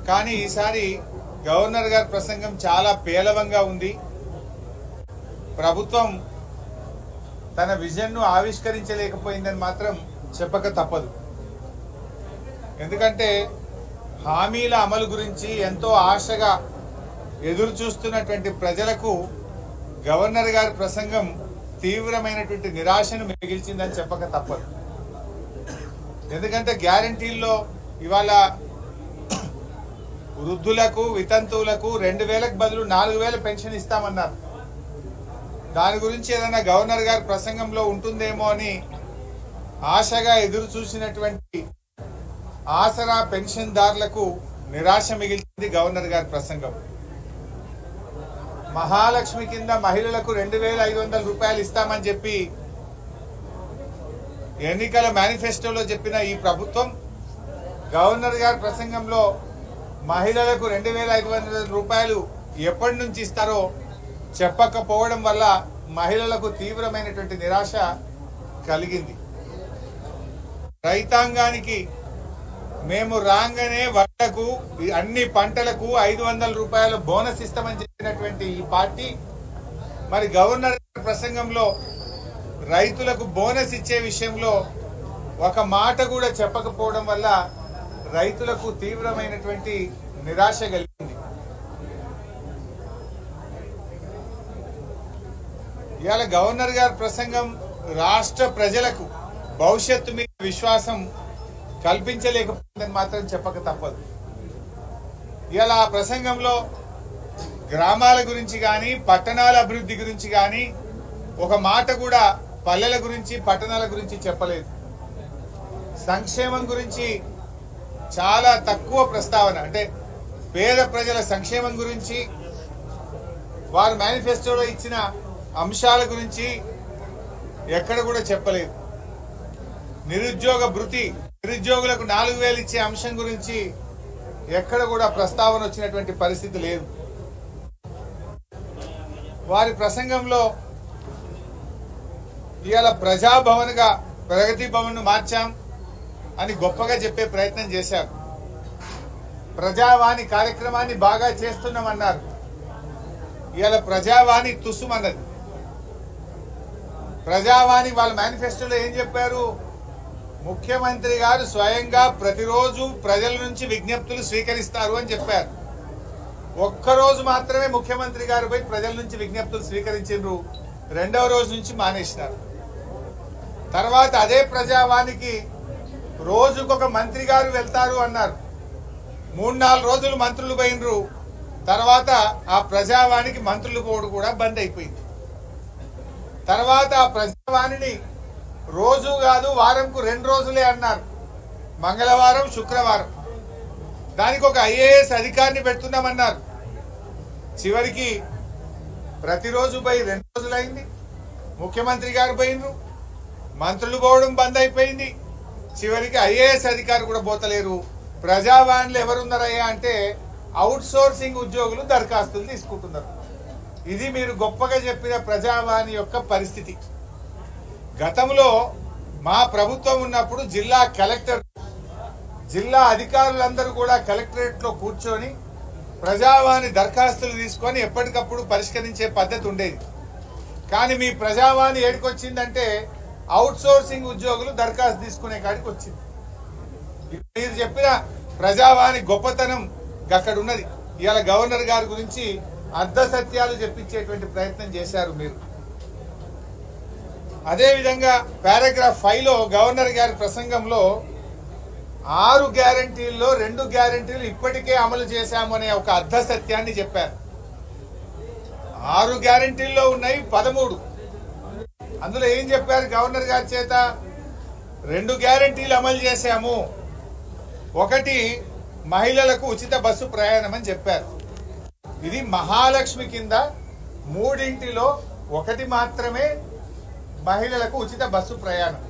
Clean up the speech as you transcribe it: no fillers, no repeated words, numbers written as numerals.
కానీ ఈసారి గవర్నర్ గారి ప్రసంగం చాలా పేలవంగా ఉంది. ప్రభుత్వం తన విజన్ ను ఆవిష్కరించలేకపోయిందని మాత్రం చెప్పక తప్పదు. ఎందుకంటే హామీల అమలు గురించి ఎంతో ఆశగా ఎదురు చూస్తున్నటువంటి ప్రజలకు గవర్నర్ గారి ప్రసంగం తీవ్రమైనటువంటి నిరాశను మిగిల్చిందని చెప్పక తప్పదు. ఎందుకంటే గ్యారంటీల్లో ఇవాళ వృద్ధులకు వితంతువులకు 2000కు బదులు 4000 పెన్షన్ ఇస్తామన్నారు. దాని గురించి ఏదైనా గవర్నర్ గారి ప్రసంగంలో ఉంటుందేమో అని ఆశగా ఎదురు చూసినటువంటి ఆసరా పెన్షన్దారులకు నిరాశ మిగిల్చింది గవర్నర్ గారి ప్రసంగం. మహాలక్ష్మి కింద మహిళలకు 2500 రూపాయలు ఇస్తామని చెప్పి ఎన్నికల మేనిఫెస్టోలో చెప్పిన ఈ ప్రభుత్వం గవర్నర్ గారి ప్రసంగంలో మహిళలకు 2500 రూపాయలు ఎప్పటి నుంచి ఇస్తారో చెప్పకపోవడం వల్ల మహిళలకు తీవ్రమైనటువంటి నిరాశ కలిగింది. రైతాంగానికి మేము రాగానే వడ్లకు అన్ని పంటలకు 500 రూపాయల బోనస్ ఇస్తామని చెప్పినటువంటి ఈ పార్టీ మరి గవర్నర్ ప్రసంగంలో రైతులకు బోనస్ ఇచ్చే విషయంలో ఒక మాట కూడా చెప్పకపోవడం వల్ల రైతులకు తీవ్రమైనటువంటి నిరాశ కలిగింది. ఇవాళ గవర్నర్ గారి ప్రసంగం రాష్ట్ర ప్రజలకు భవిష్యత్తు మీద విశ్వాసం కల్పించలేకపోయిందని మాత్రం చెప్పక తప్పదు. ఇవాళ ఆ ప్రసంగంలో గ్రామాల గురించి కానీ పట్టణాల అభివృద్ధి గురించి కానీ ఒక మాట కూడా పల్లెల గురించి పట్టణాల గురించి చెప్పలేదు. సంక్షేమం గురించి చాలా తక్కువ ప్రస్తావన, అంటే పేద ప్రజల సంక్షేమం గురించి వారు మేనిఫెస్టోలో ఇచ్చిన అంశాల గురించి ఎక్కడ కూడా చెప్పలేదు. నిరుద్యోగ భృతి, నిరుద్యోగులకు 4000 ఇచ్చే అంశం గురించి ఎక్కడ కూడా ప్రస్తావన వచ్చినటువంటి పరిస్థితి లేదు. వారి ప్రసంగంలో ఇవాళ ప్రజాభవన్ గా ప్రగతి భవన్ ను మార్చాం అని గొప్పగా చెప్పే ప్రయత్నం చేశారు. ప్రజావాణి కార్యక్రమాన్ని బాగా చేస్తున్నామన్నారు. ఇవాళ ప్రజావాణి తుస్సుమన్నది. ప్రజావాణి వాళ్ళ మేనిఫెస్టోలో ఏం చెప్పారు? ముఖ్యమంత్రి గారు స్వయంగా ప్రతిరోజు ప్రజల నుంచి విజ్ఞప్తులు స్వీకరిస్తారు అని చెప్పారు. ఒక్కరోజు మాత్రమే ముఖ్యమంత్రి గారు పోయి ప్రజల నుంచి విజ్ఞప్తులు స్వీకరించారు. రెండవ రోజు నుంచి మానేసినారు. తర్వాత అదే ప్రజావానికి రోజుకొక మంత్రి గారు వెళ్తారు అన్నారు. 3-4 రోజులు మంత్రులు పోయినరు. తర్వాత ఆ ప్రజావానికి మంత్రులు పోవడం కూడా బంద్ అయిపోయింది. తర్వాత ఆ ప్రజావాణిని రోజు కాదు వారంకు 2 రోజులే అన్నారు, మంగళవారం శుక్రవారం. దానికి ఒక IAS అధికారిని పెడుతున్నామన్నారు. చివరికి ప్రతిరోజు పోయి 2 రోజులైంది. ముఖ్యమంత్రి గారు పోయినరు, మంత్రులు పోవడం బంద్ అయిపోయింది. చివరికి IAS అధికారి కూడా పోతలేరు. ప్రజావాణిలో ఎవరున్నారయ్యా అంటే అవుట్ సోర్సింగ్ ఉద్యోగులు దరఖాస్తులు తీసుకుంటున్నారు. ఇది మీరు గొప్పగా చెప్పిన ప్రజావాణి యొక్క పరిస్థితి. గతంలో మా ప్రభుత్వం ఉన్నప్పుడు జిల్లా కలెక్టర్, జిల్లా అధికారులందరూ కూడా కలెక్టరేట్ లో కూర్చొని ప్రజావాణి దరఖాస్తులు తీసుకొని ఎప్పటికప్పుడు పరిష్కరించే పద్ధతి ఉండేది. కానీ మీ ప్రజావాణి ఏడికొచ్చిందంటే అవుట్ సోర్సింగ్ ఉద్యోగులు దరఖాస్తు తీసుకునే కాడికి వచ్చింది. మీరు చెప్పిన ప్రజావాణి గొప్పతనం అక్కడ ఉన్నది. ఇవాళ గవర్నర్ గారి గురించి అర్ధ సత్యాలు చెప్పించేటువంటి ప్రయత్నం చేశారు మీరు. అదేవిధంగా పారాగ్రాఫ్ 5లో గవర్నర్ గారి ప్రసంగంలో 6 గ్యారంటీల్లో 2 గ్యారంటీలు ఇప్పటికే అమలు చేశాము అనే ఒక అర్ధ సత్యాన్ని చెప్పారు. 6 గ్యారంటీల్లో ఉన్నాయి 13. అందులో ఏం చెప్పారు గవర్నర్ గారి చేత? 2 గ్యారంటీలు అమలు చేశాము. ఒకటి మహిళలకు ఉచిత బస్సు ప్రయాణం అని చెప్పారు. ఇది మహాలక్ష్మి కింద 3 మాత్రమే మహిళలకు ఉచిత బస్సు ప్రయాణం.